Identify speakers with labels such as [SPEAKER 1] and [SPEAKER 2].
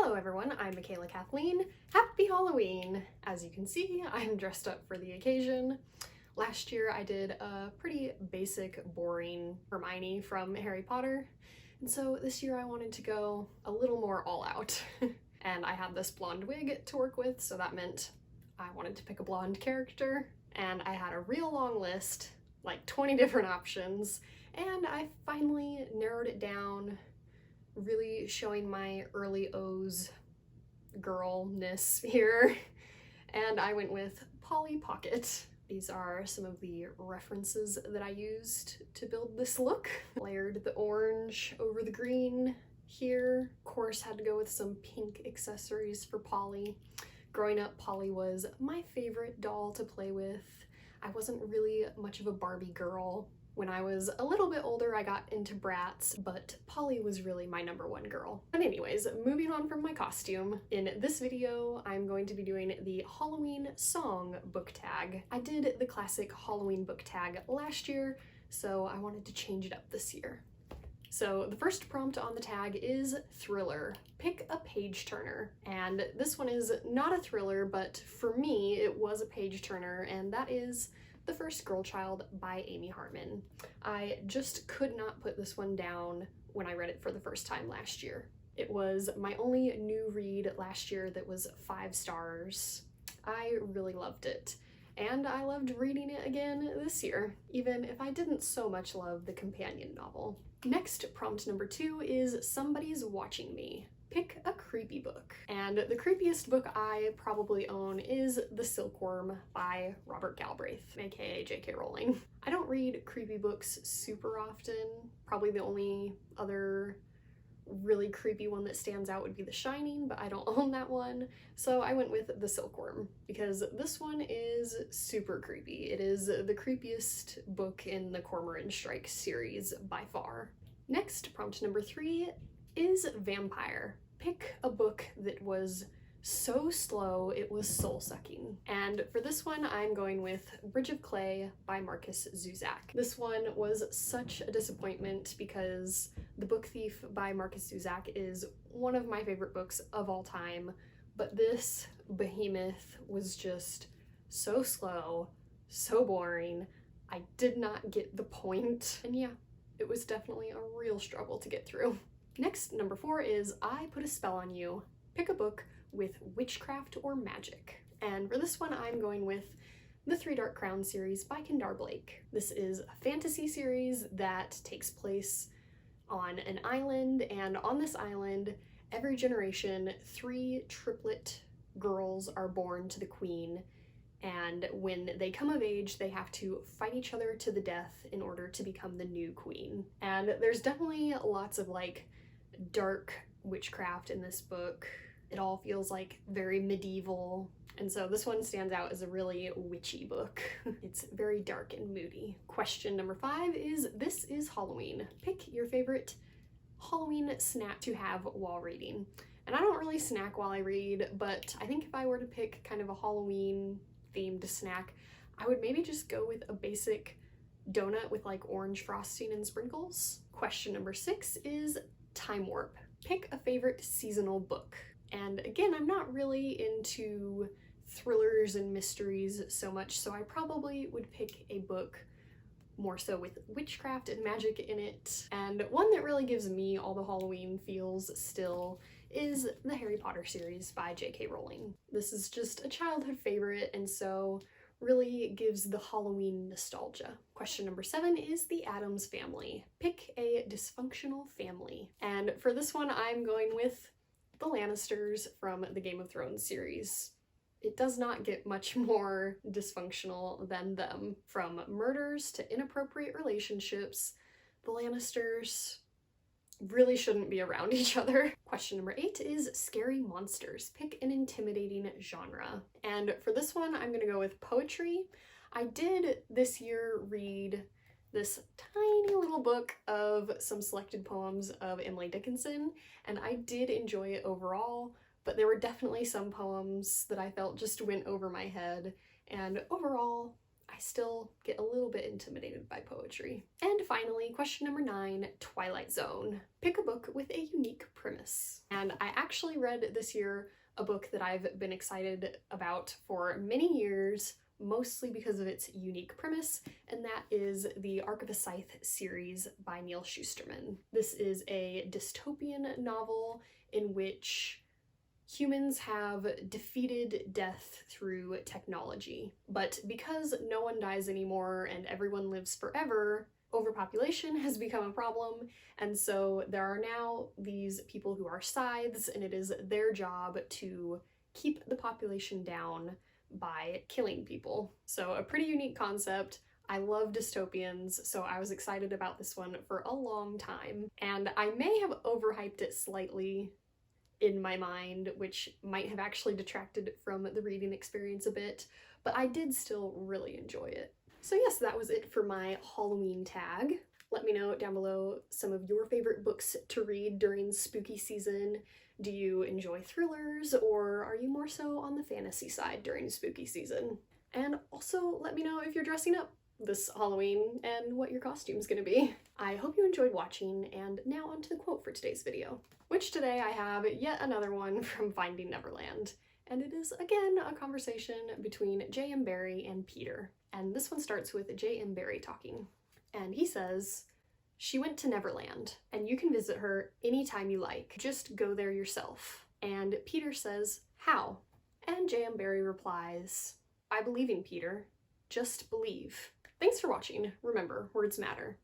[SPEAKER 1] Hello everyone, I'm Michaela Kathleen. Happy Halloween! As you can see, I'm dressed up for the occasion. Last year I did a pretty basic, boring Hermione from Harry Potter, and so this year I wanted to go a little more all out. And I had this blonde wig to work with, so that meant I wanted to pick a blonde character, and I had a real long list, like 20 different options, and I finally narrowed it down, really showing my early O's girlness here. And I went with Polly Pocket. These are some of the references that I used to build this look. Layered the orange over the green here. Of course, had to go with some pink accessories for Polly. Growing up, Polly was my favorite doll to play with. I wasn't really much of a Barbie girl. When I was a little bit older, I got into Bratz, but Polly was really my #1 girl. But anyways, moving on from my costume, in this video, I'm going to be doing the Halloween song book tag. I did the classic Halloween book tag last year, so I wanted to change it up this year. So the first prompt on the tag is thriller. Pick a page turner. And this one is not a thriller, but for me, it was a page turner, and that is The First Girl Child by Amy Hartman. I just could not put this one down when I read it for the first time last year. It was my only new read last year that was 5 stars. I really loved it, and I loved reading it again this year, even if I didn't so much love the companion novel. Next, prompt number 2 is Somebody's Watching Me. Pick a creepy book. And the creepiest book I probably own is The Silkworm by Robert Galbraith, aka J.K. Rowling. I don't read creepy books super often. Probably the only other really creepy one that stands out would be The Shining, but I don't own that one. So I went with The Silkworm because this one is super creepy. It is the creepiest book in the Cormoran Strike series by far. Next, prompt number 3 is vampire. Pick a book that was so slow it was soul-sucking. And for this one, I'm going with Bridge of Clay by Marcus Zuzak. This one was such a disappointment because The Book Thief by Marcus Zuzak is one of my favorite books of all time, but this behemoth was just so slow, so boring. I did not get the point, and yeah, it was definitely a real struggle to get through. Next, number 4 is I Put a Spell on You. Pick a book with witchcraft or magic. And for this one, I'm going with the Three Dark Crowns series by Kendar Blake. This is a fantasy series that takes place on an island, and on this island, every generation, 3 triplet girls are born to the queen, and when they come of age, they have to fight each other to the death in order to become the new queen. And there's definitely lots of like dark witchcraft in this book. It all feels like very medieval, and so this one stands out as a really witchy book. It's very dark and moody. Question number 5 is This is Halloween. Pick your favorite Halloween snack to have while reading. And I don't really snack while I read, but I think if I were to pick kind of a Halloween themed snack, I would maybe just go with a basic donut with like orange frosting and sprinkles. Question number 6 is Time Warp. Pick a favorite seasonal book. And again, I'm not really into thrillers and mysteries so much, so I probably would pick a book more so with witchcraft and magic in it. And one that really gives me all the Halloween feels still is the Harry Potter series by J.K. Rowling. This is just a childhood favorite, and so really gives the Halloween nostalgia. Question number 7 is the Addams Family. Pick a dysfunctional family. And for this one, I'm going with the Lannisters from the Game of Thrones series. It does not get much more dysfunctional than them. From murders to inappropriate relationships, the Lannisters really shouldn't be around each other. Question number 8 is scary monsters. Pick an intimidating genre. And for this one, I'm gonna go with poetry. I did this year read this tiny little book of some selected poems of Emily Dickinson, and I did enjoy it overall, but there were definitely some poems that I felt just went over my head, and overall, I I still get a little bit intimidated by poetry. And finally, question number 9, Twilight Zone. Pick a book with a unique premise. And I actually read this year a book that I've been excited about for many years, mostly because of its unique premise, and that is the Arc of a Scythe series by Neil Shusterman. This is a dystopian novel in which humans have defeated death through technology. But because no one dies anymore and everyone lives forever, overpopulation has become a problem, and so there are now these people who are scythes, and it is their job to keep the population down by killing people. So a pretty unique concept. I love dystopians, so I was excited about this one for a long time. And I may have overhyped it slightly in my mind, which might have actually detracted from the reading experience a bit, but I did still really enjoy it. So yes, that was it for my Halloween tag. Let me know down below some of your favorite books to read during spooky season. Do you enjoy thrillers, or are you more so on the fantasy side during spooky season? And also let me know if you're dressing up this Halloween and what your costume's gonna be. I hope you enjoyed watching, and now on to the quote for today's video, which today I have yet another one from Finding Neverland. And it is, again, a conversation between J.M. Barrie and Peter. And this one starts with J.M. Barrie talking. And he says, "She went to Neverland, and you can visit her anytime you like. Just go there yourself." And Peter says, "How?" And J.M. Barrie replies, "By believing, Peter. Just believe." Thanks for watching. Remember, words matter.